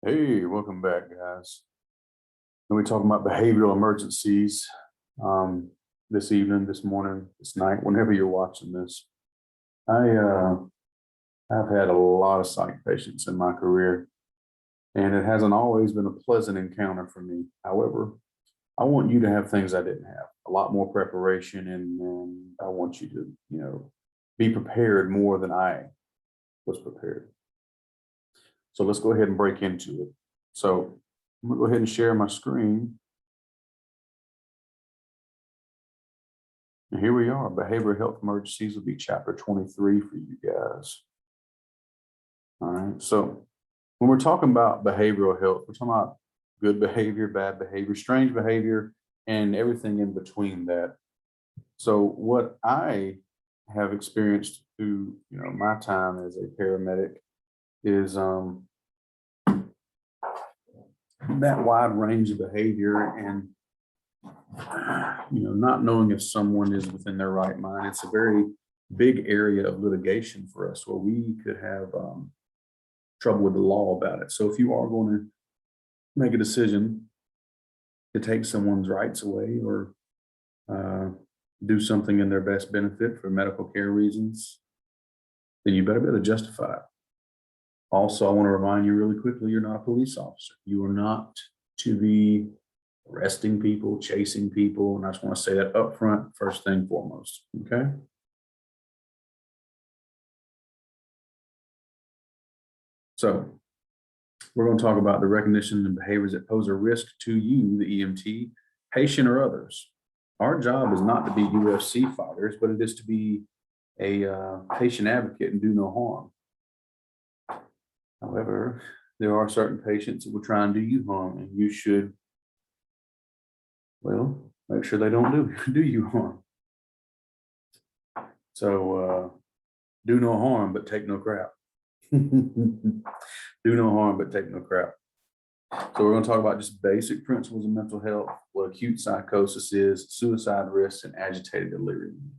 Hey, welcome back, guys. And we're talking about behavioral emergencies this evening, this morning, this night, whenever you're watching this. I've had a lot of psych patients in my career, and it hasn't always been a pleasant encounter for me. However, I want you to have things I didn't have, a lot more preparation, and I want you to, be prepared more than I was prepared. So let's go ahead and break into it. So I'm gonna go ahead and share my screen. And here we are. Behavioral health emergencies will be chapter 23 for you guys. All right. So when we're talking about behavioral health, we're talking about good behavior, bad behavior, strange behavior, and everything in between that. So what I have experienced through my time as a paramedic is that wide range of behavior and not knowing if someone is within their right mind. It's a very big area of litigation for us where we could have trouble with the law about it. So if you are going to make a decision to take someone's rights away or do something in their best benefit for medical care reasons, then you better be able to justify it. Also, I want to remind you really quickly, you're not a police officer. You are not to be arresting people, chasing people. And I just want to say that up front, first thing foremost, okay? So we're going to talk about the recognition and behaviors that pose a risk to you, the EMT, patient, or others. Our job is not to be UFC fighters, but it is to be a patient advocate and do no harm. However, there are certain patients that will try and do you harm, and you should, well, make sure they don't do you harm. So do no harm, but take no crap. Do no harm, but take no crap. So we're going to talk about just basic principles of mental health, what acute psychosis is, suicide risks, and agitated delirium.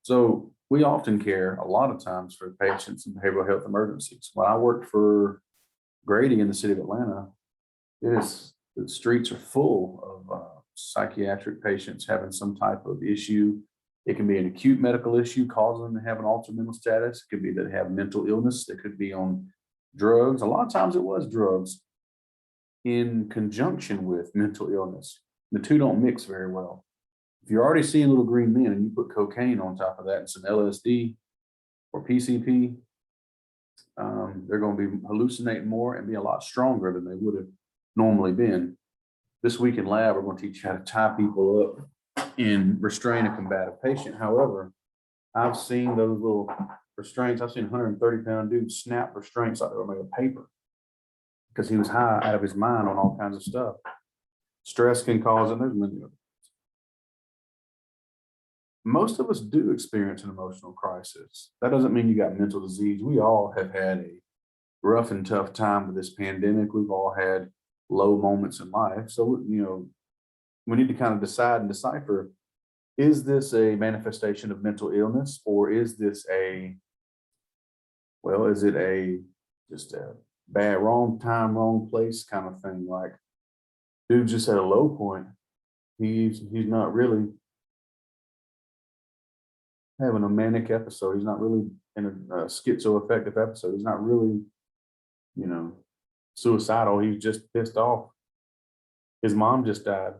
So we often care a lot of times for patients in behavioral health emergencies. When I worked for Grady in the city of Atlanta, the streets are full of psychiatric patients having some type of issue. It can be an acute medical issue causing them to have an altered mental status. It could be that they have mental illness. They could be on drugs. A lot of times it was drugs in conjunction with mental illness. The two don't mix very well. If you're already seeing little green men and you put cocaine on top of that and some LSD or PCP, they're going to be hallucinating more and be a lot stronger than they would have normally been. This week in lab, we're going to teach you how to tie people up and restrain a combative patient. However, I've seen those little restraints. I've seen 130-pound dudes snap restraints like they were made of paper because he was high out of his mind on all kinds of stuff. Stress can cause it. There's many of them. Most of us do experience an emotional crisis. That doesn't mean you got mental disease. We all have had a rough and tough time with this pandemic. We've all had low moments in life. So, we need to kind of decide and decipher, is this a manifestation of mental illness, or is this is it just a bad, wrong time, wrong place kind of thing? Like, dude's just at a low point. He's not really having a manic episode. He's not really in a schizoaffective episode. He's not really, suicidal. He's just pissed off. His mom just died.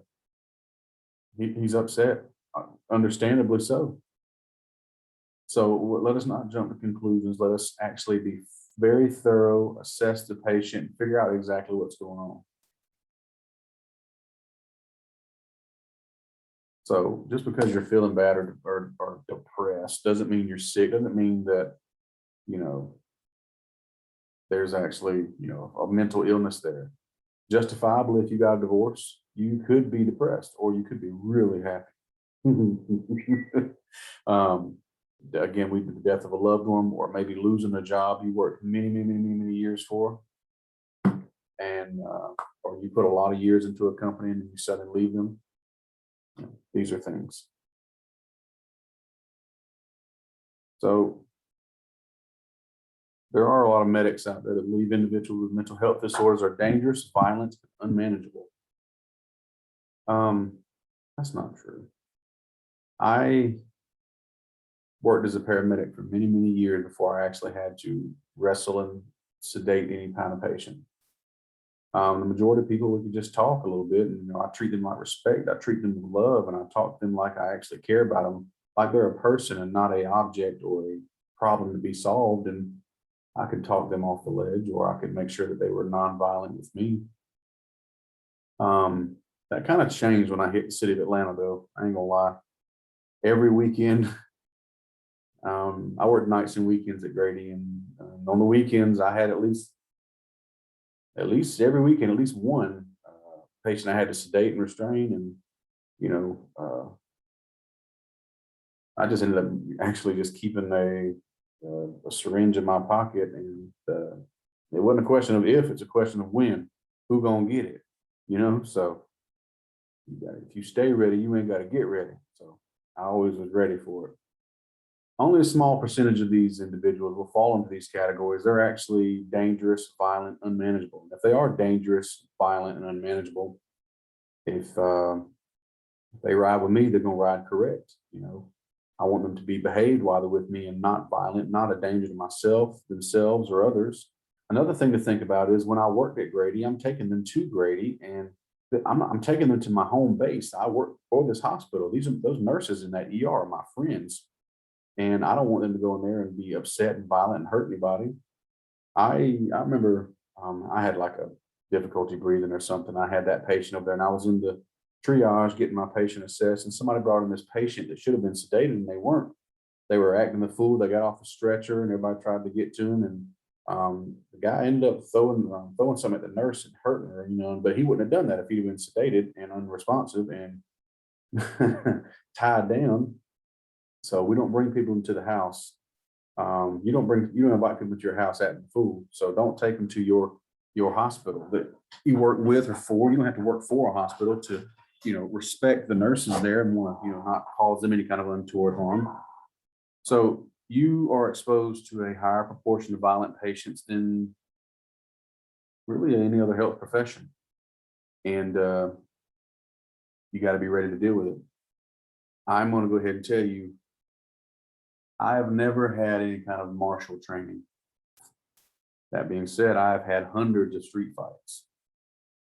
He's upset, understandably so. So let us not jump to conclusions. Let us actually be very thorough, assess the patient, figure out exactly what's going on. So just because you're feeling bad or depressed doesn't mean you're sick. Doesn't mean that, there's actually, a mental illness there. Justifiably, if you got a divorce, you could be depressed or you could be really happy. Again, the death of a loved one, or maybe losing a job you worked many years for, and or you put a lot of years into a company and you suddenly leave them. These are things. So there are a lot of medics out there that believe individuals with mental health disorders are dangerous, violent, and unmanageable. That's not true. I worked as a paramedic for many, many years before I actually had to wrestle and sedate any kind of patient. The majority of people, we could just talk a little bit, and I treat them like respect. I treat them with love, and I talk to them like I actually care about them, like they're a person and not a object or a problem to be solved. And I could talk them off the ledge, or I could make sure that they were nonviolent with me. That kind of changed when I hit the city of Atlanta, though. I ain't gonna lie. Every weekend, I worked nights and weekends at Grady, and on the weekends, I had at least every weekend, at least one patient I had to sedate and restrain. And, I just ended up actually just keeping a syringe in my pocket. And it wasn't a question of if, it's a question of when, who gonna get it, So if you stay ready, you ain't got to get ready. So I always was ready for it. Only a small percentage of these individuals will fall into these categories. They're actually dangerous, violent, unmanageable. And if they are dangerous, violent, and unmanageable, if they ride with me, they're going to ride correct. I want them to be behaved while they're with me and not violent, not a danger to myself, themselves, or others. Another thing to think about is when I worked at Grady, I'm taking them to Grady, and I'm taking them to my home base. I work for this hospital. Those nurses in that ER are my friends. And I don't want them to go in there and be upset and violent and hurt anybody. I remember I had like a difficulty breathing or something. I had that patient over there, and I was in the triage getting my patient assessed, and somebody brought in this patient that should have been sedated, and they weren't. They were acting the fool. They got off the stretcher, and everybody tried to get to him, and the guy ended up throwing something at the nurse and hurting her, but he wouldn't have done that if he'd been sedated and unresponsive and tied down. So we don't bring people into the house. You don't invite people to your house acting the fool. So don't take them to your hospital that you work with or for. You don't have to work for a hospital to, respect the nurses there and want to, not cause them any kind of untoward harm. So you are exposed to a higher proportion of violent patients than really any other health profession. And you got to be ready to deal with it. I'm going to go ahead and tell you, I have never had any kind of martial training. That being said, I've had hundreds of street fights.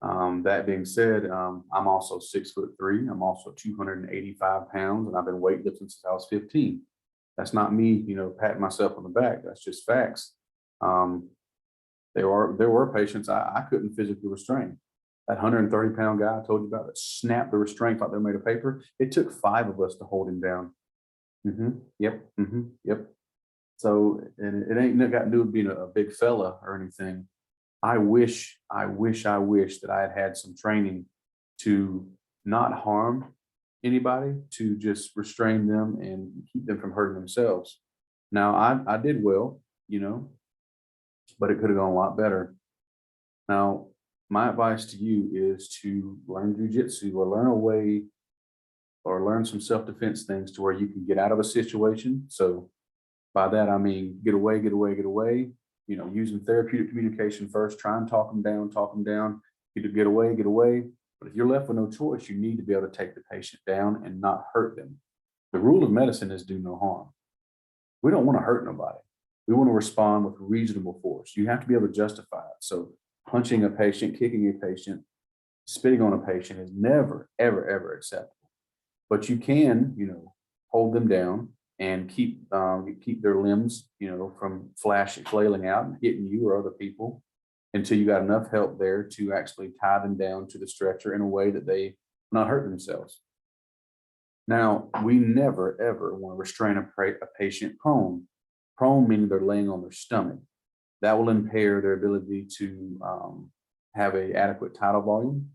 That being said, I'm also 6'3". I'm also 285 pounds, and I've been weightlifting since I was 15. That's not me, patting myself on the back. That's just facts. There were patients I couldn't physically restrain. That 130-pound guy I told you about that snapped the restraint like they're made of paper. It took 5 of us to hold him down. Yep. So, and it ain't got to do with being a big fella or anything. I wish that I had some training to not harm anybody, to just restrain them and keep them from hurting themselves. Now, I did well, but it could have gone a lot better. Now, my advice to you is to learn jujitsu or learn a way or learn some self-defense things to where you can get out of a situation. So by that, I mean, get away, using therapeutic communication first, try and talk them down, either get away. But if you're left with no choice, you need to be able to take the patient down and not hurt them. The rule of medicine is do no harm. We don't want to hurt nobody. We want to respond with reasonable force. You have to be able to justify it. So punching a patient, kicking a patient, spitting on a patient is never, ever, ever acceptable. But you can, hold them down and keep their limbs, from flailing out and hitting you or other people until you got enough help there to actually tie them down to the stretcher in a way that they not hurt themselves. Now, we never, ever want to restrain a patient prone. Prone meaning they're laying on their stomach. That will impair their ability to have an adequate tidal volume.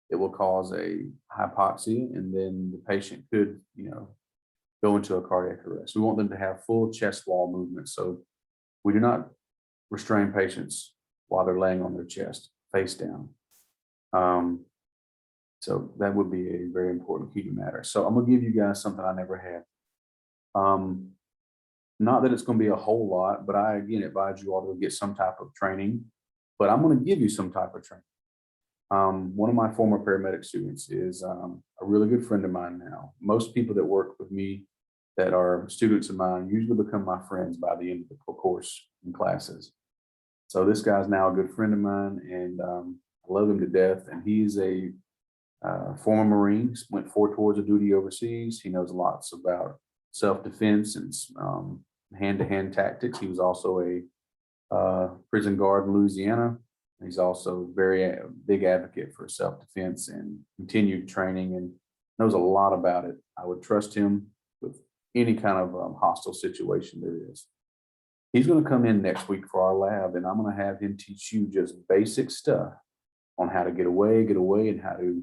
It will cause a hypoxia, and then the patient could, go into a cardiac arrest. We want them to have full chest wall movement. So we do not restrain patients while they're laying on their chest, face down. So that would be a very important key to matter. So I'm gonna give you guys something I never had. Not that it's going to be a whole lot, but I again advise you all to get some type of training. But I'm going to give you some type of training. One of my former paramedic students is a really good friend of mine now. Most people that work with me that are students of mine usually become my friends by the end of the course and classes. So this guy's now a good friend of mine, and I love him to death. And he's a former Marine, went 4 tours of duty overseas. He knows lots about self-defense and hand-to-hand tactics. He was also a prison guard in Louisiana. He's also very big advocate for self-defense and continued training, and knows a lot about it. I would trust him with any kind of hostile situation there is. He's going to come in next week for our lab, and I'm going to have him teach you just basic stuff on how to get away, and how to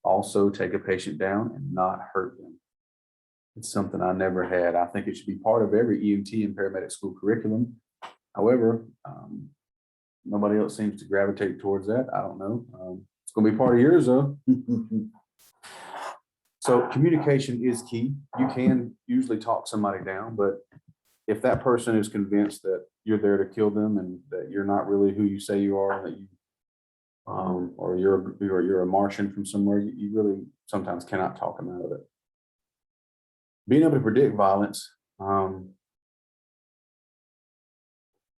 also take a patient down and not hurt them. It's something I never had. I think it should be part of every EMT and paramedic school curriculum. However, nobody else seems to gravitate towards that. I don't know. It's going to be part of yours, though. So communication is key. You can usually talk somebody down, but if that person is convinced that you're there to kill them and that you're not really who you say you are, that you or you're a Martian from somewhere, you really sometimes cannot talk them out of it. Being able to predict violence.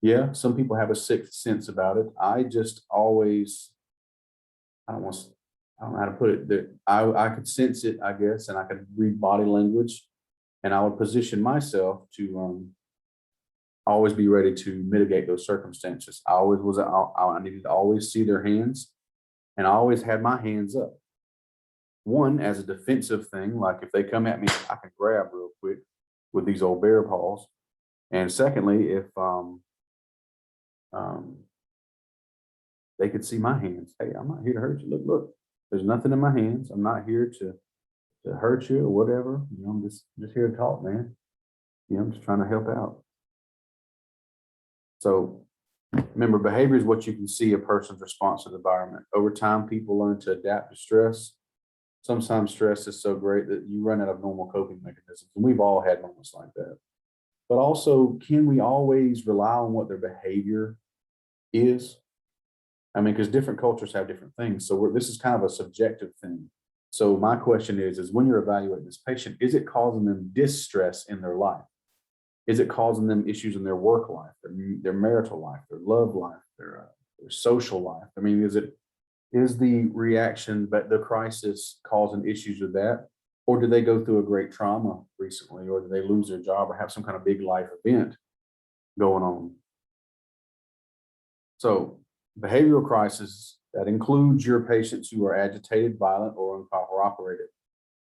Yeah, some people have a sixth sense about it. I just always, I don't know how to put it. That I could sense it, I guess, and I could read body language, and I would position myself to always be ready to mitigate those circumstances. I needed to always see their hands, and I always had my hands up. One, as a defensive thing, like if they come at me, I can grab real quick with these old bear paws. And secondly, if they could see my hands. Hey, I'm not here to hurt you. Look, there's nothing in my hands. I'm not here to hurt you or whatever. You know, I'm just here to talk, man. You know, I'm just trying to help out. So remember, behavior is what you can see a person's response to the environment. Over time, people learn to adapt to stress. Sometimes stress is so great that you run out of normal coping mechanisms. And we've all had moments like that. But also, can we always rely on what their behavior is? I mean, because different cultures have different things. So this is kind of a subjective thing. So my question is when you're evaluating this patient, is it causing them distress in their life? Is it causing them issues in their work life, their marital life, their love life, their social life? I mean, is the reaction, but the crisis causing issues with that? Or did they go through a great trauma recently, or did they lose their job or have some kind of big life event going on? So behavioral crisis, that includes your patients who are agitated, violent, or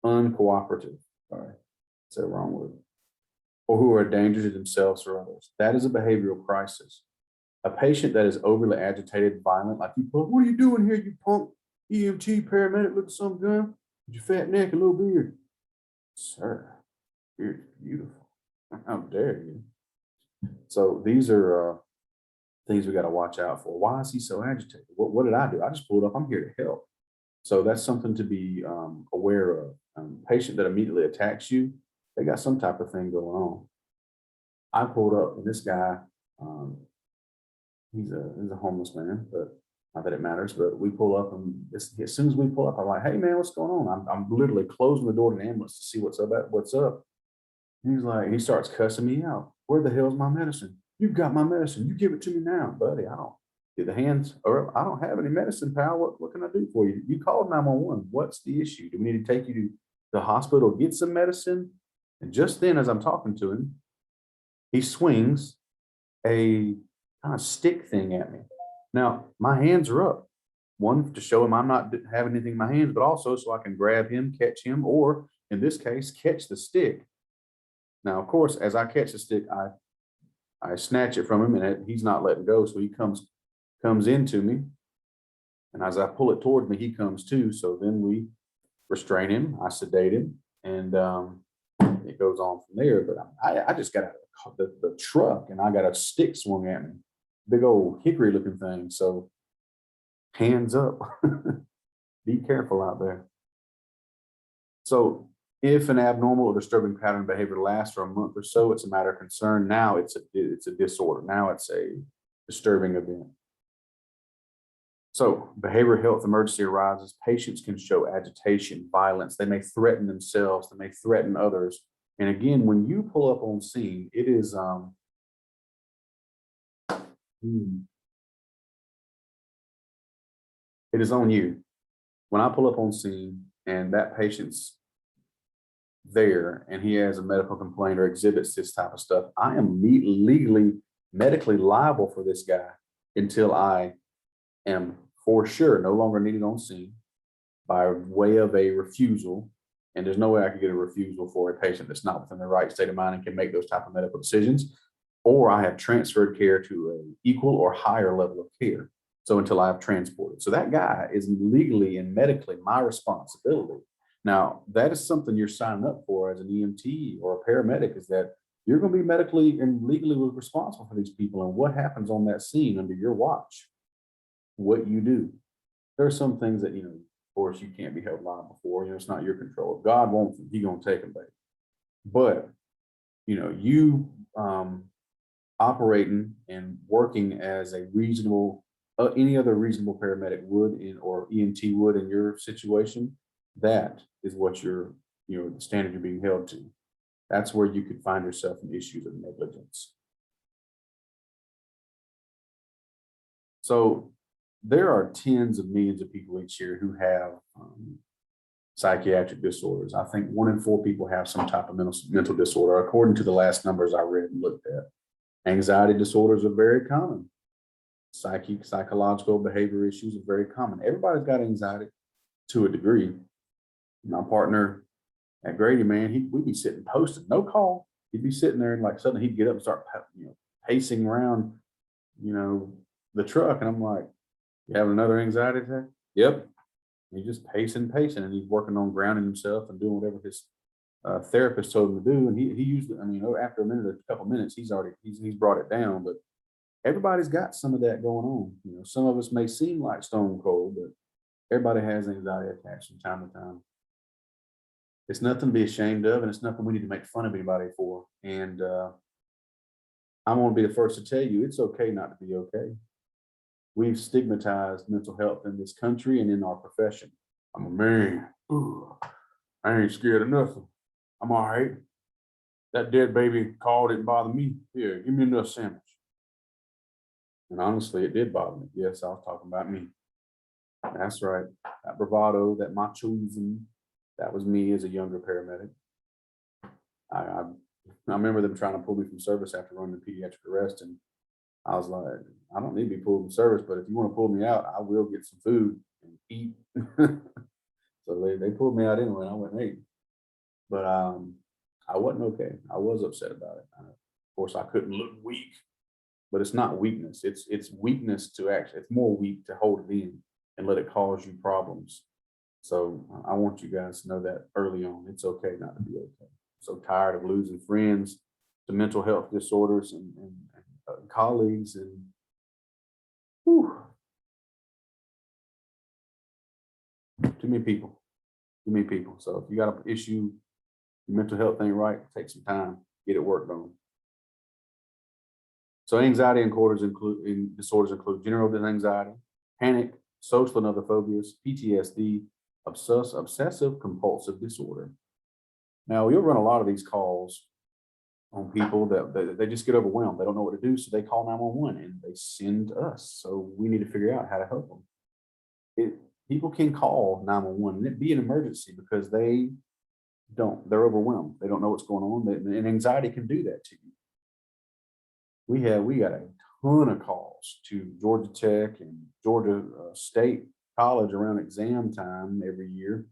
uncooperative, sorry, said the wrong word, or who are a danger to themselves or others. That is a behavioral crisis. A patient that is overly agitated, violent, like what are you doing here, you punk EMT paramedic, look at some gun, with your fat neck and little beard. Sir, you're beautiful. How dare you? So these are things we got to watch out for. Why is he so agitated? What did I do? I just pulled up. I'm here to help. So that's something to be aware of. Patient that immediately attacks you, they got some type of thing going on. I pulled up, and this guy, he's a homeless man, but not that it matters. But we pull up, and as soon as we pull up, I'm like, "Hey man, what's going on?" I'm literally closing the door to the ambulance to see what's up. And he's like, he starts cussing me out. Where the hell's my medicine? You've got my medicine. You give it to me now, buddy. I don't get the hands, or I don't have any medicine, pal. What can I do for you? You called 911. What's the issue? Do we need to take you to the hospital, get some medicine? And just then, as I'm talking to him, he swings a kind of stick thing at me. Now, my hands are up. One, to show him I'm not having anything in my hands, but also so I can grab him, catch him, or in this case, catch the stick. Now, of course, as I catch the stick, I snatch it from him, and he's not letting go. So he comes into me. And as I pull it toward me, he comes too. So then we restrain him, I sedate him, and it goes on from there. But I just got out of the truck, and I got a stick swung at me, big old hickory looking thing. So hands up, be careful out there. So If an abnormal or disturbing pattern of behavior lasts for a month or so, it's a matter of concern. Now it's a disorder. Now it's a disturbing event. So behavioral health emergency arises. Patients can show agitation, violence. They may threaten themselves. They may threaten others. And again, when you pull up on scene, it is it is on you. When I pull up on scene and that patient's there and he has a medical complaint or exhibits this type of stuff, I am legally, medically liable for this guy until I am for sure no longer needed on scene by way of a refusal. And there's no way I could get a refusal for a patient that's not within the right state of mind and can make those type of medical decisions, or I have transferred care to an equal or higher level of care. So until I have transported. So that guy is legally and medically my responsibility. Now, that is something you're signing up for as an EMT or a paramedic, is that you're going to be medically and legally responsible for these people and what happens on that scene under your watch, what you do. There are some things that, of course, you can't be held liable for. It's not your control. If God wants them, He's going to take them back. But, you operating and working as a reasonable, any other reasonable paramedic would or EMT would in your situation, that is what the standard you're being held to. That's where you could find yourself in issues of negligence. So there are tens of millions of people each year who have psychiatric disorders. I think 1 in 4 people have some type of mental disorder, according to the last numbers I read and looked at. Anxiety disorders are very common. Psychological behavior issues are very common. Everybody's got anxiety to a degree. My partner at Grady, man, we'd be sitting posted, no call. He'd be sitting there and like suddenly he'd get up and start pacing around, the truck. And I'm like, you having another anxiety attack? Yep. And he's just pacing, and he's working on grounding himself and doing whatever his therapist told him to do. And he usually, after a minute or a couple minutes, he's brought it down. But everybody's got some of that going on. Some of us may seem like stone cold, but everybody has anxiety attacks from time to time. It's nothing to be ashamed of, and it's nothing we need to make fun of anybody for. And I want to be the first to tell you, it's okay not to be okay. We've stigmatized mental health in this country and in our profession. I'm a man. Ooh, I ain't scared of nothing. I'm all right. That dead baby call didn't bother me. Here, give me another sandwich. And honestly, it did bother me. Yes, I was talking about me. That's right. That bravado, that machoism, that was me as a younger paramedic. I remember them trying to pull me from service after running the pediatric arrest, and I was like, I don't need to be pulled from service, but if you want to pull me out, I will get some food and eat. So they pulled me out anyway, and I went and ate. But I wasn't okay. I was upset about it. Of course, I couldn't look weak, but it's not weakness. It's weakness to actually, it's more weak to hold it in and let it cause you problems. So I want you guys to know that early on, it's okay not to be okay. So tired of losing friends to mental health disorders and colleagues and whew. Too many people. So if you got an issue, your mental health ain't right, take some time, get it worked on. So anxiety and disorders include general anxiety, panic, social and other phobias, PTSD, obsessive compulsive disorder. Now, you'll run a lot of these calls on people that they just get overwhelmed. They don't know what to do, so they call 911 and they send us. So we need to figure out how to help them. People can call 911 and it be an emergency because they're overwhelmed. They don't know what's going on, and anxiety can do that to you. We got a ton of calls to Georgia Tech and Georgia State College around exam time every year.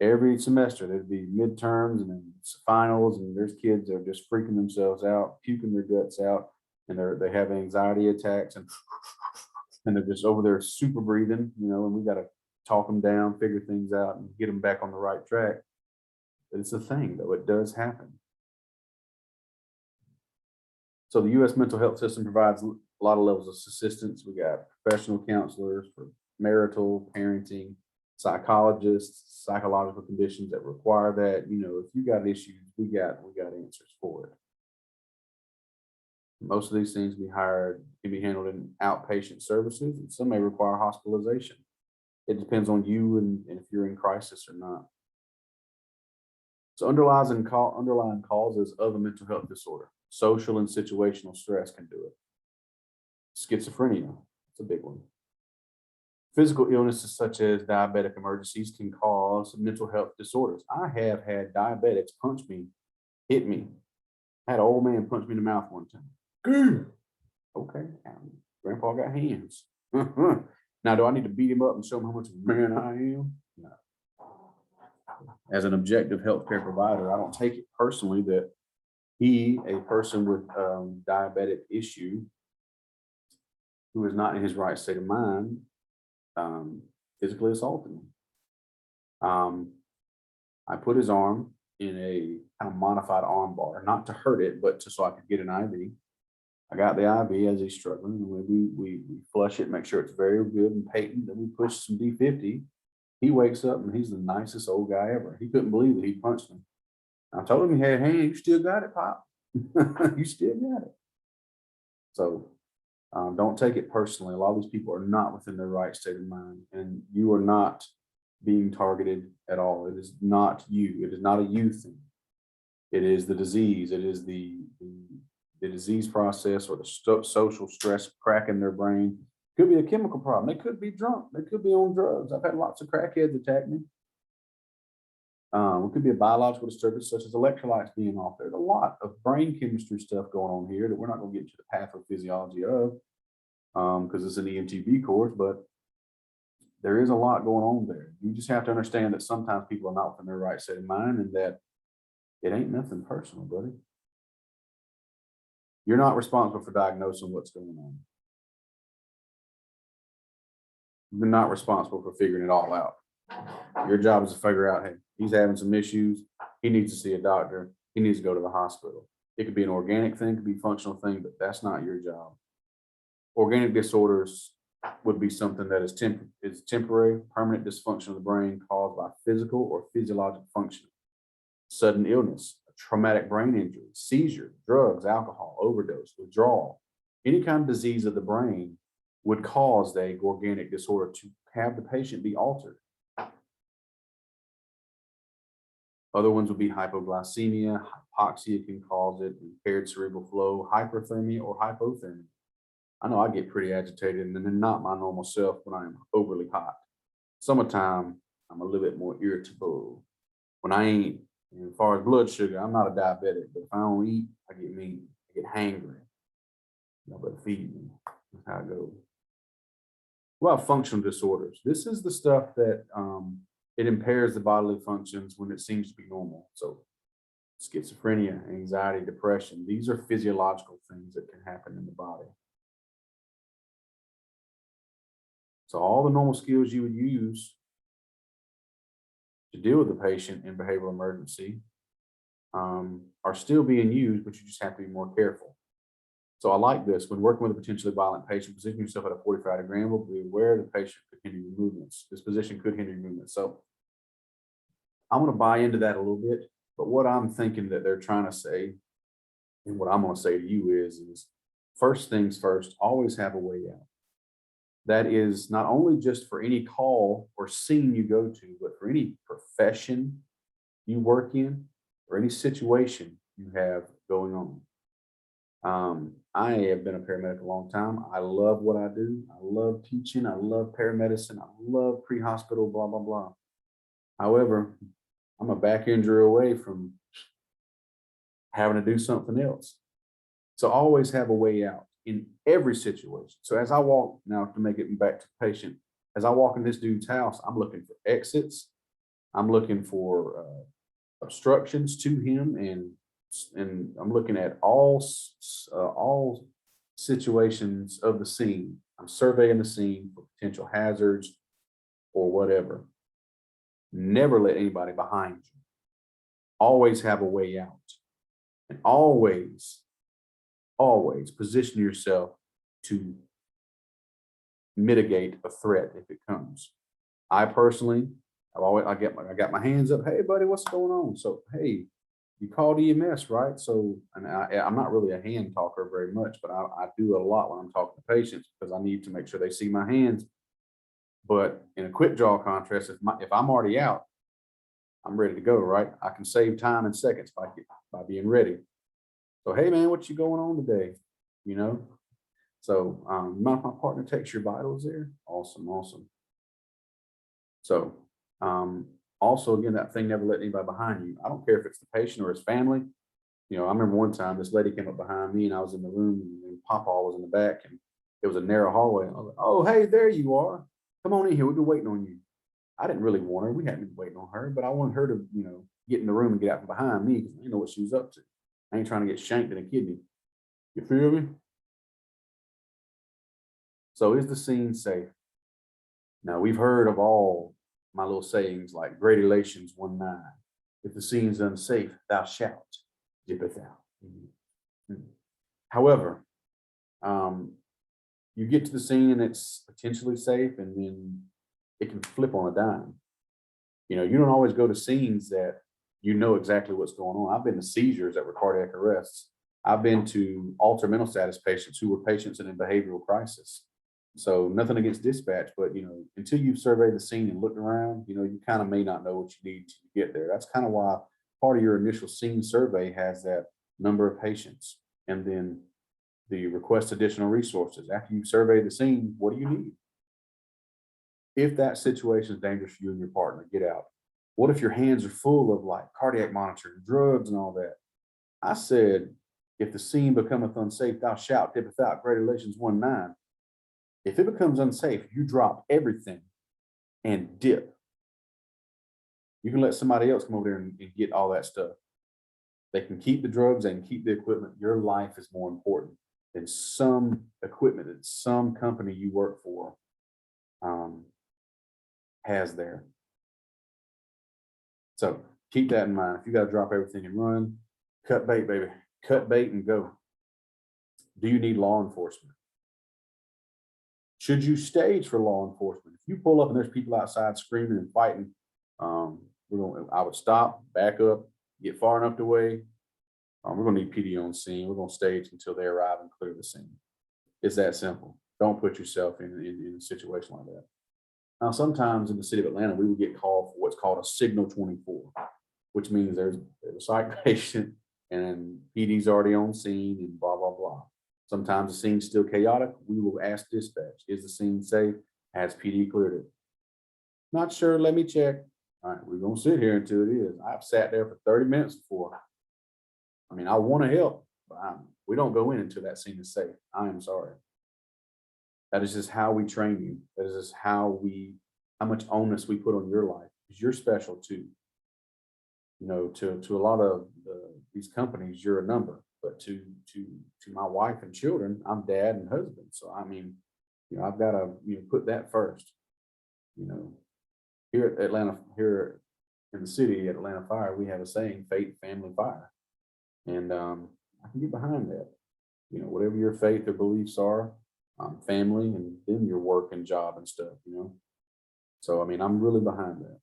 Every semester, there'd be midterms and then finals, and there's kids that are just freaking themselves out, puking their guts out, and they have anxiety attacks, and they're just over there super breathing, and we got to talk them down, figure things out, and get them back on the right track. But it's a thing, though. It does happen. So the U.S. mental health system provides a lot of levels of assistance. We got professional counselors for marital, parenting, psychologists, psychological conditions that require that. If you got issues, we got answers for it. Most of these things can be handled in outpatient services, and some may require hospitalization. It depends on you and if you're in crisis or not. So underlying causes of a mental health disorder, social and situational stress can do it. Schizophrenia, it's a big one. Physical illnesses such as diabetic emergencies can cause mental health disorders. I have had diabetics punch me, hit me. I had an old man punch me in the mouth one time. Okay, Grandpa got hands. Now, do I need to beat him up and show him how much of a man I am? No. As an objective healthcare provider, I don't take it personally that a person with diabetic issue who is not in his right state of mind, physically assaulted me. I put his arm in a kind of modified arm bar, not to hurt it, but so I could get an IV. I got the IV as he's struggling, and we flush it, make sure it's very good and patent. Then we push some D50. He wakes up and he's the nicest old guy ever. He couldn't believe that he punched me. I told him he had hands. You still got it, Pop. You still got it. So don't take it personally. A lot of these people are not within their right state of mind, and you are not being targeted at all. It is not you. It is not a you thing. It is the disease. It is the disease process or the social stress cracking their brain. Could be a chemical problem. They could be drunk. They could be on drugs. I've had lots of crackheads attack me. It could be a biological disturbance such as electrolytes being off. There's a lot of brain chemistry stuff going on here that we're not going to get into the pathophysiology of because it's an EMTB course, but there is a lot going on there. You just have to understand that sometimes people are not within their right state of mind and that it ain't nothing personal, buddy. You're not responsible for diagnosing what's going on. You're not responsible for figuring it all out. Your job is to figure out, hey, he's having some issues. He needs to see a doctor. He needs to go to the hospital. It could be an organic thing, it could be a functional thing, but that's not your job. Organic disorders would be something that is temporary, permanent dysfunction of the brain caused by physical or physiological function. Sudden illness, a traumatic brain injury, seizure, drugs, alcohol, overdose, withdrawal, any kind of disease of the brain would cause the organic disorder to have the patient be altered. Other ones would be hypoglycemia, hypoxia can cause it, impaired cerebral flow, hyperthermia or hypothermia. I know I get pretty agitated and then not my normal self when I'm overly hot. Summertime, I'm a little bit more irritable. When I ain't, as far as blood sugar, I'm not a diabetic, but if I don't eat, I get mean, I get hangry. But feed me. That's how it goes. What about functional disorders? This is the stuff that it impairs the bodily functions when it seems to be normal. So schizophrenia, anxiety, depression, these are physiological things that can happen in the body. So all the normal skills you would use to deal with the patient in behavioral emergency are still being used, but you just have to be more careful. So I like this. When working with a potentially violent patient, position yourself at a 45-degree angle, be aware the patient could hinder your movements. This position could hinder your movements. So I'm going to buy into that a little bit, but what I'm thinking that they're trying to say, and what I'm going to say to you is first things first, always have a way out. That is not only just for any call or scene you go to, but for any profession you work in or any situation you have going on. I have been a paramedic a long time. I love what I do. I love teaching. I love paramedicine. I love pre-hospital, blah, blah, blah. However, I'm a back injury away from having to do something else. So always have a way out in every situation. So as I walk now, to make it back to the patient, as I walk in this dude's house, I'm looking for exits. I'm looking for obstructions to him, and I'm looking at all situations of the scene. I'm surveying the scene for potential hazards or whatever. Never let anybody behind you. Always have a way out, and always position yourself to mitigate a threat if it comes. I personally, I got my hands up. Hey, buddy, what's going on? So, hey, you called EMS, right? So, and I'm not really a hand talker very much, but I do a lot when I'm talking to patients because I need to make sure they see my hands. But in a quick draw contrast, if I'm already out, I'm ready to go, right? I can save time and seconds by being ready. So, hey, man, what you going on today? You know. So, my partner takes your vitals there. Awesome, awesome. So, also again, that thing never let anybody behind you. I don't care if it's the patient or his family. I remember one time this lady came up behind me and I was in the room and Papa was in the back and it was a narrow hallway. And I was like, oh, hey, there you are. Come on in here. We've been waiting on you. I didn't really want her. We hadn't been waiting on her, but I wanted her to, get in the room and get out from behind me because I didn't know what she was up to. I ain't trying to get shanked in a kidney. You feel me? So is the scene safe? Now we've heard of all my little sayings like Great Elations 1:9. If the scene's unsafe, thou shalt dip it out. However, you get to the scene and it's potentially safe, and then it can flip on a dime. You don't always go to scenes that exactly what's going on. I've been to seizures that were cardiac arrests. I've been to altered mental status patients who were patients in a behavioral crisis. So nothing against dispatch, but until you've surveyed the scene and looked around, you kind of may not know what you need to get there. That's kind of why part of your initial scene survey has that number of patients and then the request additional resources. After you've surveyed the scene, what do you need? If that situation is dangerous for you and your partner, get out. What if your hands are full of like cardiac monitoring, drugs, and all that? I said, if the scene becometh unsafe, thou shalt dippeth out. Great Elations 1:9. If it becomes unsafe, you drop everything and dip. You can let somebody else come over there and get all that stuff. They can keep the drugs and keep the equipment. Your life is more important than some equipment that some company you work for has there. So keep that in mind. If you got to drop everything and run, cut bait, baby. Cut bait and go. Do you need law enforcement? Should you stage for law enforcement? If you pull up and there's people outside screaming and fighting, I would stop, back up, get far enough away. We're going to need PD on scene. We're going to stage until they arrive and clear the scene. It's that simple. Don't put yourself in a situation like that. Now, sometimes in the city of Atlanta, we would get called for what's called a signal 24, which means there's a psych patient and PD's already on scene and blah, blah, blah. Sometimes the scene's still chaotic. We will ask dispatch, is the scene safe? Has PD cleared it? Not sure, let me check. All right, we're gonna sit here until it is. I've sat there for 30 minutes before. I mean, I wanna help, but we don't go in until that scene is safe. I am sorry. That is just how we train you. That is just how much onus we put on your life, because you're special too. To a lot of these companies, you're a number, but to my wife and children, I'm dad and husband. So I mean, I've got to put that first. Here at Atlanta, here in the city at Atlanta Fire, we have a saying: "Faith, family, fire," and I can get behind that. Whatever your faith or beliefs are, family, and then your work and job and stuff. So I mean, I'm really behind that.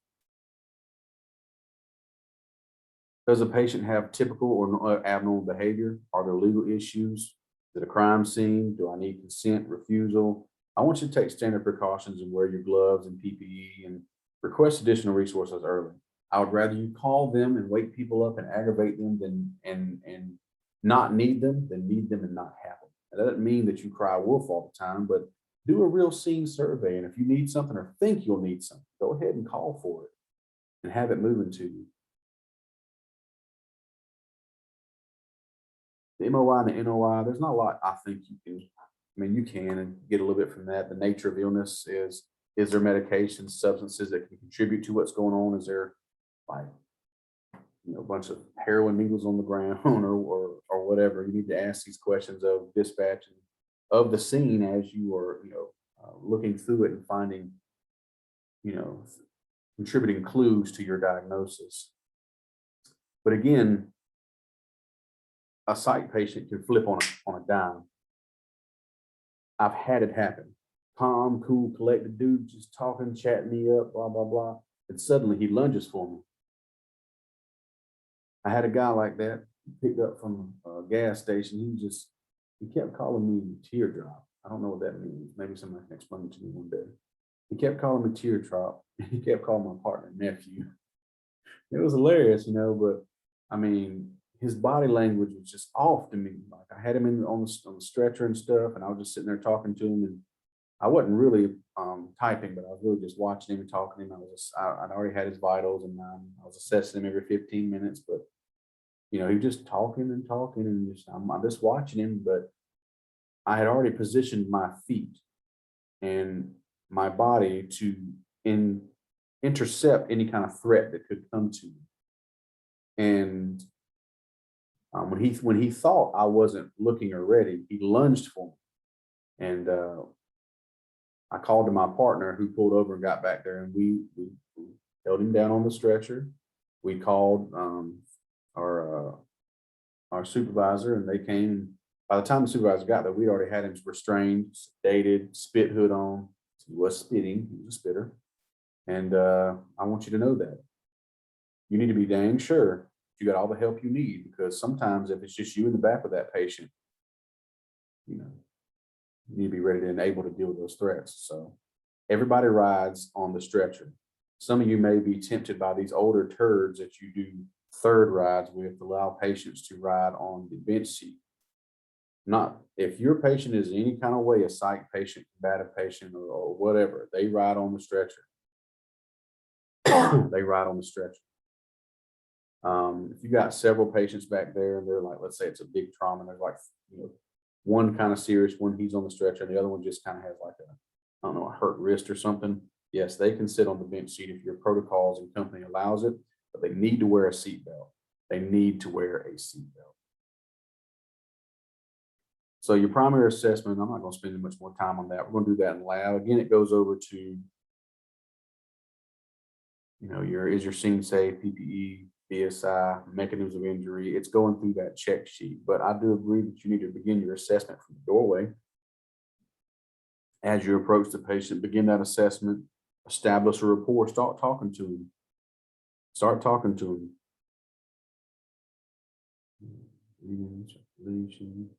Does a patient have typical or abnormal behavior? Are there legal issues? Is it a crime scene? Do I need consent, refusal? I want you to take standard precautions and wear your gloves and PPE and request additional resources early. I would rather you call them and wake people up and aggravate them and not need them than need them and not have them. That doesn't mean that you cry wolf all the time, but do a real scene survey. And if you need something or think you'll need something, go ahead and call for it and have it moving to you. The MOI and the NOI, there's not a lot I think you can. I mean, you can and get a little bit from that. The nature of illness is there medications, substances that can contribute to what's going on? Is there like, a bunch of heroin needles on the ground or whatever? You need to ask these questions of dispatch and of the scene as you are, looking through it and finding, contributing clues to your diagnosis. But again, a psych patient can flip on a dime. I've had it happen. calm, cool, collected dude, just talking, chatting me up, blah, blah, blah. And suddenly he lunges for me. I had a guy like that picked up from a gas station. He kept calling me teardrop. I don't know what that means. Maybe somebody can explain it to me one day. He kept calling me teardrop. He kept calling my partner nephew. It was hilarious, but I mean, his body language was just off to me. Like I had him on the stretcher and stuff, and I was just sitting there talking to him, and I wasn't really typing, but I was really just watching him and talking to him. I'd already had his vitals, and I was assessing him every 15 minutes, but he was just talking and talking, and I'm just watching him. But I had already positioned my feet and my body to intercept any kind of threat that could come to me. And when he thought I wasn't looking or ready, he lunged for me. And I called to my partner, who pulled over and got back there, and we held him down on the stretcher. We called our supervisor, and they came. By the time the supervisor got there, we'd already had him restrained, sedated, spit hood on. He was spitting, he was a spitter. And I want you to know that. You need to be dang sure you got all the help you need, because sometimes if it's just you in the back of that patient, you need to be ready and able to deal with those threats. So everybody rides on the stretcher. Some of you may be tempted by these older turds that you do third rides with, allow patients to ride on the bench seat. Not if your patient is any kind of way a psych patient, combative patient, or whatever, they ride on the stretcher. They ride on the stretcher. If you got several patients back there and they're like, let's say it's a big trauma, and there's like, one kind of serious, one he's on the stretcher, and the other one just kind of has like a hurt wrist or something. Yes, they can sit on the bench seat if your protocols and company allows it, but they need to wear a seatbelt. They need to wear a seatbelt. So your primary assessment, I'm not going to spend much more time on that. We're going to do that in lab. Again, it goes over to, is your scene safe, PPE, BSI, mechanisms of injury. It's going through that check sheet. But I do agree that you need to begin your assessment from the doorway. As you approach the patient, begin that assessment, establish a rapport, start talking to him. Start talking to him.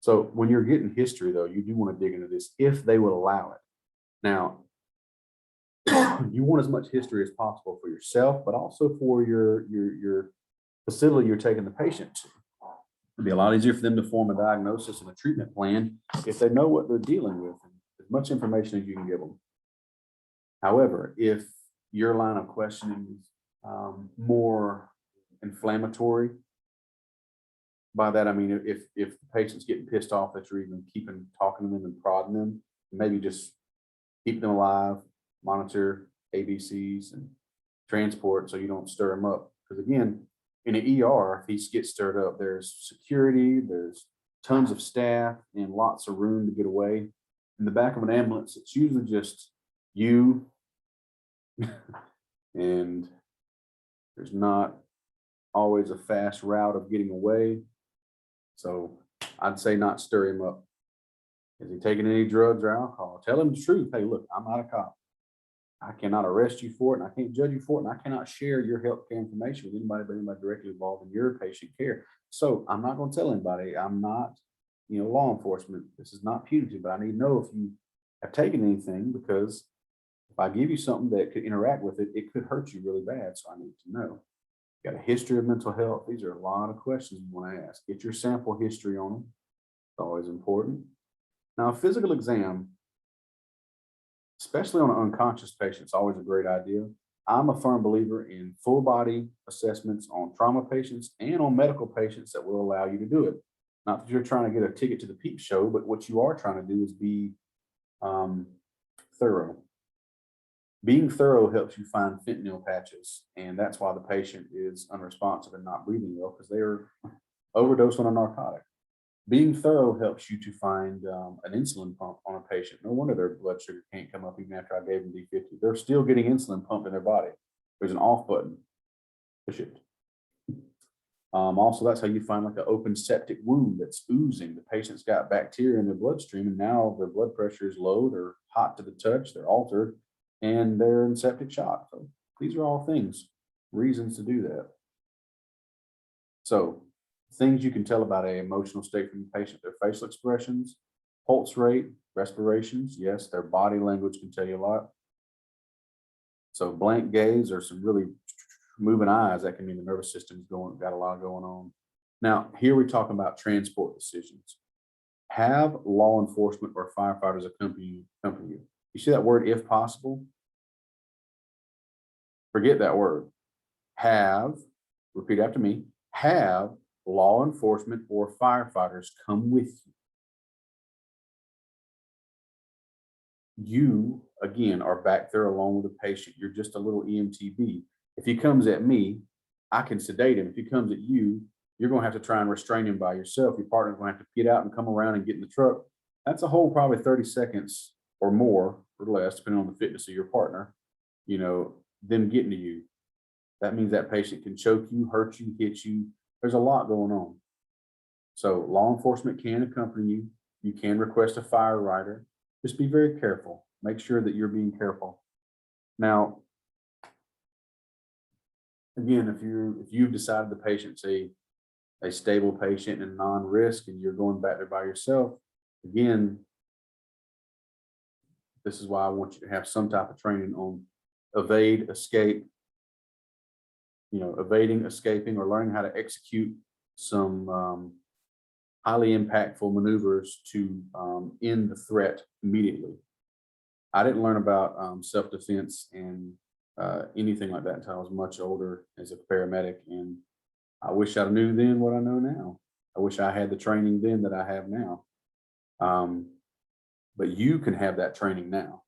So when you're getting history, though, you do want to dig into this if they will allow it. Now, you want as much history as possible for yourself, but also for your facility you're taking the patient to. It'd be a lot easier for them to form a diagnosis and a treatment plan if they know what they're dealing with, and as much information as you can give them. However, if your line of questioning is more inflammatory, by that I mean if the patient's getting pissed off that you're even keeping talking to them and prodding them, maybe just keep them alive, monitor ABCs and transport so you don't stir them up. Because again, in an ER, if he gets stirred up, there's security, there's tons of staff, and lots of room to get away. In the back of an ambulance, it's usually just you, and there's not always a fast route of getting away. So I'd say not stir him up. Is he taking any drugs or alcohol? Tell him the truth. Hey, look, I'm not a cop. I cannot arrest you for it, and I can't judge you for it, and I cannot share your healthcare information with anybody but anybody directly involved in your patient care. So I'm not going to tell anybody. I'm not, law enforcement. This is not punitive, but I need to know if you have taken anything, because if I give you something that could interact with it, it could hurt you really bad. So I need to know. You got a history of mental health. These are a lot of questions you want to ask. Get your sample history on them. It's always important. Now, a physical exam, especially on an unconscious patient, is always a great idea. I'm a firm believer in full body assessments on trauma patients and on medical patients that will allow you to do it. Not that you're trying to get a ticket to the peep show, but what you are trying to do is be thorough. Being thorough helps you find fentanyl patches, and that's why the patient is unresponsive and not breathing well, because they are overdosed on a narcotic. Being thorough helps you to find an insulin pump on a patient. No wonder their blood sugar can't come up even after I gave them D50. They're still getting insulin pumped in their body. There's an off button. Push it. Also, that's how you find like an open septic wound that's oozing. The patient's got bacteria in their bloodstream, and now their blood pressure is low, they're hot to the touch, they're altered, and they're in septic shock. So these are all things, reasons to do that. So things you can tell about an emotional state from the patient, their facial expressions, pulse rate, respirations. Yes, their body language can tell you a lot. So blank gaze or some really moving eyes, that can mean the nervous system's got a lot going on. Now, here we're talking about transport decisions. Have law enforcement or firefighters accompany you. You see that word, if possible? Forget that word. Have, repeat after me, have law enforcement or firefighters come with you. You, again, are back there along with the patient. You're just a little EMTB. If he comes at me, I can sedate him. If he comes at you, you're going to have to try and restrain him by yourself. Your partner's going to have to get out and come around and get in the truck. That's a whole probably 30 seconds or more or less, depending on the fitness of your partner, them getting to you. That means that patient can choke you, hurt you, hit you. There's a lot going on. So law enforcement can accompany you. You can request a fire rider. Just be very careful. Make sure that you're being careful. Now, again, if you've decided the patient's a stable patient and non-risk and you're going back there by yourself, again, this is why I want you to have some type of training on evade, escape, evading, escaping, or learning how to execute some highly impactful maneuvers to end the threat immediately. I didn't learn about self-defense and anything like that until I was much older as a paramedic, and I wish I knew then what I know now. I wish I had the training then that I have now. But you can have that training now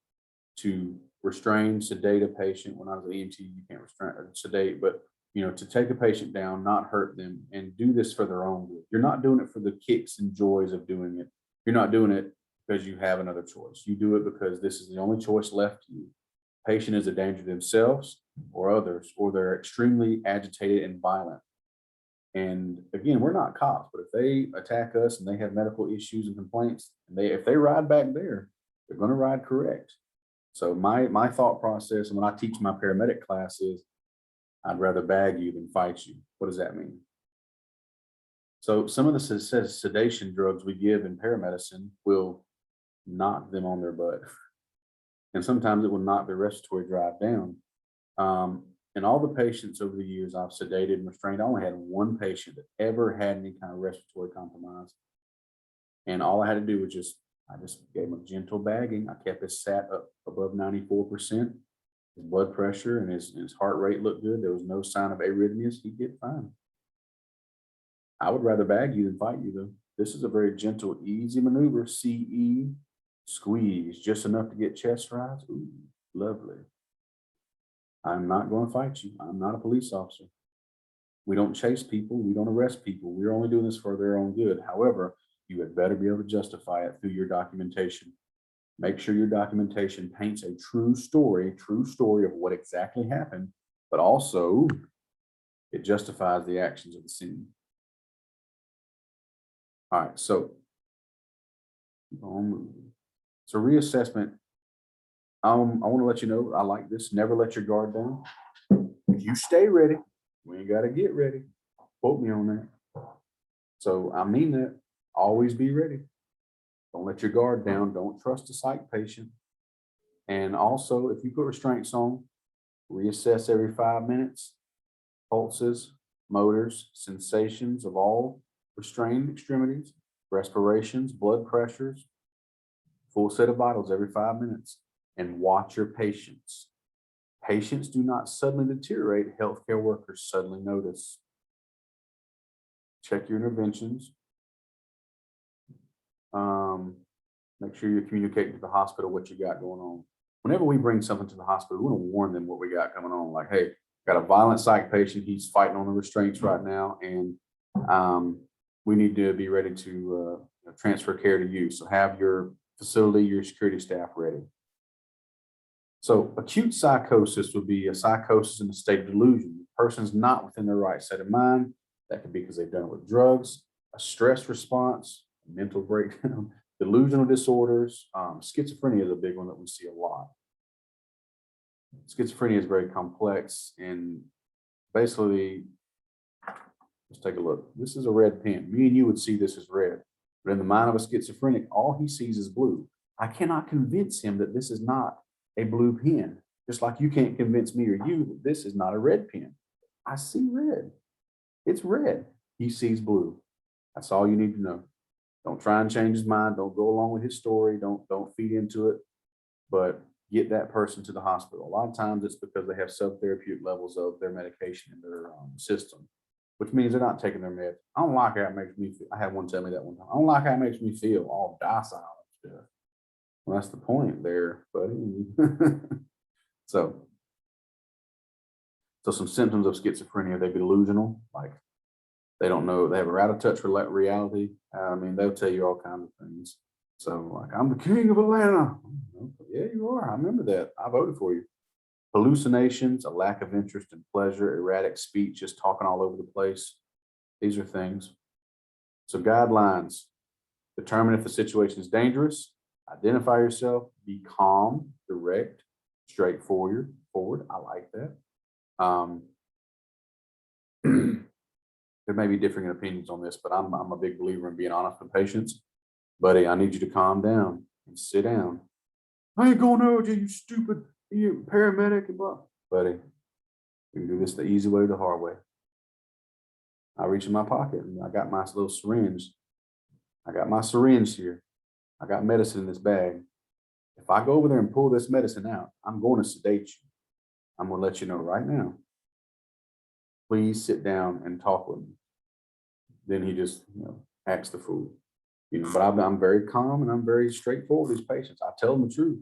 to restrain, sedate a patient. When I was an EMT, you can't restrain or sedate, but to take a patient down, not hurt them, and do this for their own good. You're not doing it for the kicks and joys of doing it. You're not doing it because you have another choice. You do it because this is the only choice left to you. Patient is a danger to themselves or others, or they're extremely agitated and violent. And again, we're not cops, but if they attack us and they have medical issues and complaints, and if they ride back there, they're going to ride correct. So my thought process, and when I teach my paramedic class, is I'd rather bag you than fight you. What does that mean? So some of the sedation drugs we give in paramedicine will knock them on their butt. And sometimes it will knock their respiratory drive down. And all the patients over the years I've sedated and restrained, I only had one patient that ever had any kind of respiratory compromise. And all I had to do was I just gave him a gentle bagging. I kept his SAT up above 94%. His blood pressure and his heart rate looked good. There was no sign of arrhythmias. He'd get fine. I would rather bag you than fight you, though. This is a very gentle, easy maneuver. CE, squeeze, just enough to get chest rise. Ooh, lovely. I'm not going to fight you. I'm not a police officer. We don't chase people. We don't arrest people. We're only doing this for their own good. However, you had better be able to justify it through your documentation. Make sure your documentation paints a true story of what exactly happened, but also it justifies the actions of the scene. All right, so reassessment. I want to let you know, I like this. Never let your guard down. You stay ready. We ain't got to get ready. Quote me on that. So I mean that. Always be ready. Don't let your guard down. Don't trust a psych patient. And also, if you put restraints on, reassess every 5 minutes. Pulses, motors, sensations of all restrained extremities, respirations, blood pressures, full set of vitals every 5 minutes. And watch your patients. Patients do not suddenly deteriorate. Healthcare workers suddenly notice. Check your interventions. Make sure you're communicating to the hospital what you got going on. Whenever we bring something to the hospital, we want to warn them what we got coming on. Like, hey, got a violent psych patient. He's fighting on the restraints right now, and we need to be ready to transfer care to you. So have your facility, your security staff ready. So acute psychosis would be a psychosis in a state of delusion. The person's not within their right state of mind. That could be because they've done it with drugs, a stress response, a mental breakdown, delusional disorders. Schizophrenia is a big one that we see a lot. Schizophrenia is very complex, and basically, let's take a look. This is a red pen. Me and you would see this as red, but in the mind of a schizophrenic, all he sees is blue. I cannot convince him that this is not a blue pen, just like you can't convince me or you that this is not a red pen. I see red. It's red. He sees blue. That's all you need to know. Don't try and change his mind. Don't go along with his story. Don't feed into it. But get that person to the hospital. A lot of times it's because they have subtherapeutic levels of their medication in their system, which means they're not taking their meds. I don't like how it makes me feel. I had one tell me that one time. I don't like how it makes me feel, all docile and stuff. Well, that's the point there, buddy. So some symptoms of schizophrenia, they're delusional, like they don't know, they have a out of touch reality. I mean, they'll tell you all kinds of things. So like, I'm the king of Atlanta. Yeah, you are. I remember that. I voted for you. Hallucinations, a lack of interest and pleasure, erratic speech, just talking all over the place. These are things. So guidelines, determine if the situation is dangerous, identify yourself, be calm, direct, straightforward. I like that. There may be differing opinions on this, but I'm a big believer in being honest with patients. Buddy, I need you to calm down and sit down. I ain't going over to you, stupid paramedic and blah. Buddy, we can do this the easy way or the hard way. I reach in my pocket and I got my little syringe. I got my syringe here. I got medicine in this bag. If I go over there and pull this medicine out, I'm going to sedate you. I'm going to let you know right now. Please sit down and talk with me. Then he just, acts the fool. But I'm very calm and I'm very straightforward with these patients. I tell them the truth.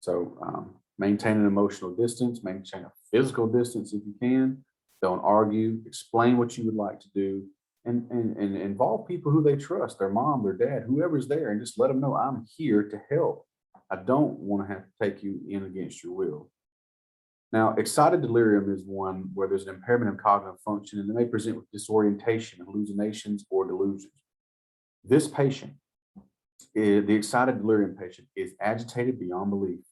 So maintain an emotional distance, maintain a physical distance if you can. Don't argue, explain what you would like to do, and involve people who they trust, their mom, their dad, whoever's there, and just let them know I'm here to help. I don't want to have to take you in against your will. Now, excited delirium is one where there's an impairment of cognitive function and they may present with disorientation, hallucinations, or delusions. This patient, the excited delirium patient, is agitated beyond belief,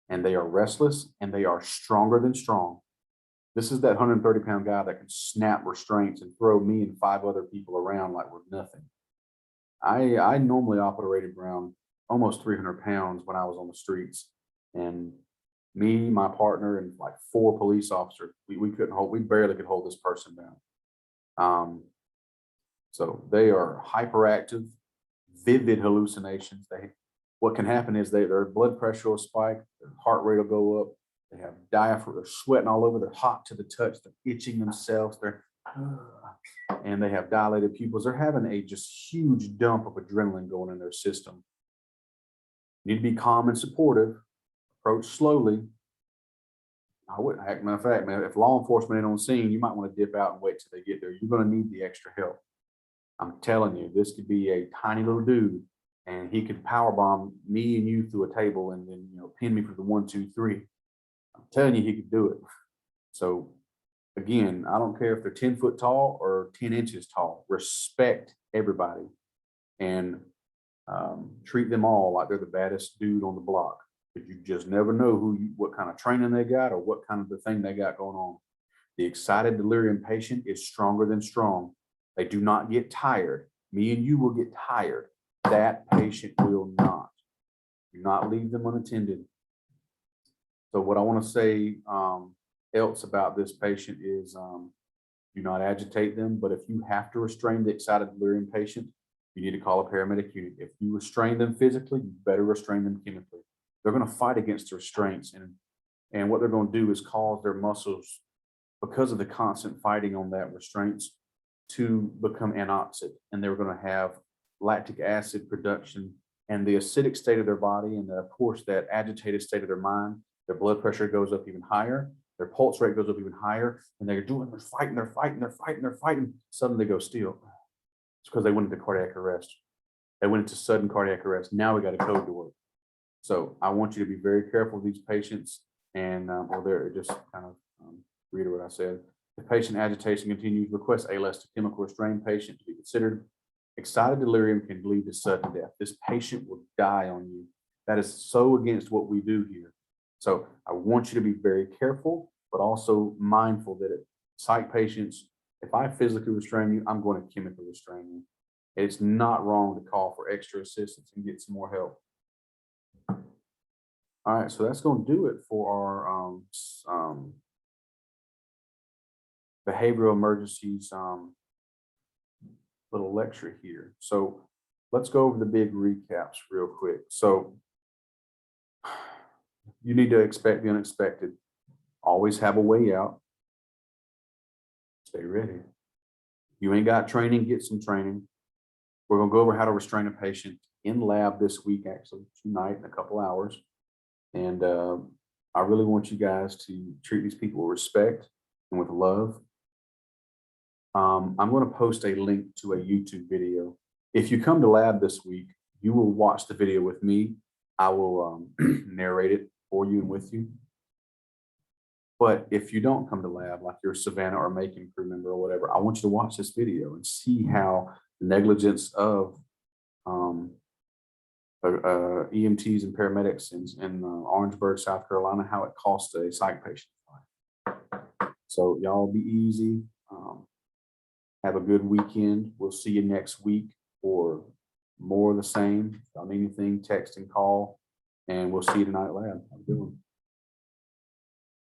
and they are restless and they are stronger than strong. This is that 130-pound guy that can snap restraints and throw me and 5 other people around like we're nothing. I normally operated around almost 300 pounds when I was on the streets, and me, my partner, and like 4 police officers, we barely could hold this person down. So they are hyperactive, vivid hallucinations. What can happen is their blood pressure will spike, their heart rate will go up, they have diaphragm, they're sweating all over, they're hot to the touch, they're itching themselves, and they have dilated pupils. They're having a just huge dump of adrenaline going in their system. You need to be calm and supportive. Approach slowly. Matter of fact, man, if law enforcement ain't on scene, you might want to dip out and wait till they get there. You're going to need the extra help. I'm telling you, this could be a tiny little dude, and he could powerbomb me and you through a table and then pin me for the 1, 2, 3. I'm telling you, he could do it. So again, I don't care if they're 10 foot tall or 10 inches tall. Respect everybody and treat them all like they're the baddest dude on the block. But you just never know what kind of training they got or what kind of the thing they got going on. The excited delirium patient is stronger than strong. They do not get tired. Me and you will get tired. That patient will not. Do not leave them unattended. So what I want to say else about this patient is do not agitate them. But if you have to restrain the excited delirium patient, you need to call a paramedic unit. If you restrain them physically, you better restrain them chemically. They're going to fight against the restraints, and what they're going to do is cause their muscles, because of the constant fighting on that restraints, to become anoxic, and they're going to have lactic acid production, and the acidic state of their body, and of course that agitated state of their mind. Their blood pressure goes up even higher, their pulse rate goes up even higher, and they're fighting. Suddenly they go still. It's because they went into cardiac arrest. They went into sudden cardiac arrest. Now we got a code to work. So I want you to be very careful with these patients, and they're just kind of read what I said. If patient agitation continues, request ALS to chemical restraint patient to be considered. Excited delirium can lead to sudden death. This patient will die on you. That is so against what we do here. So I want you to be very careful, but also mindful that psych patients, if I physically restrain you, I'm going to chemically restrain you. It's not wrong to call for extra assistance and get some more help. All right, so that's going to do it for our behavioral emergencies little lecture here. So let's go over the big recaps real quick. So you need to expect the unexpected. Always have a way out. Stay ready. You ain't got training, get some training. We're going to go over how to restrain a patient in lab this week, actually, tonight in a couple hours. And I really want you guys to treat these people with respect and with love. I'm going to post a link to a YouTube video. If you come to lab this week, you will watch the video with me. I will narrate it for you and with you. But if you don't come to lab, like you're a Savannah or Macon crew member or whatever, I want you to watch this video and see how negligence of EMTs and paramedics in Orangeburg, South Carolina, how it costs a psych patient. So y'all be easy. Have a good weekend. We'll see you next week for more of the same. If you need anything, text and call, and we'll see you tonight at lab. Have a good one.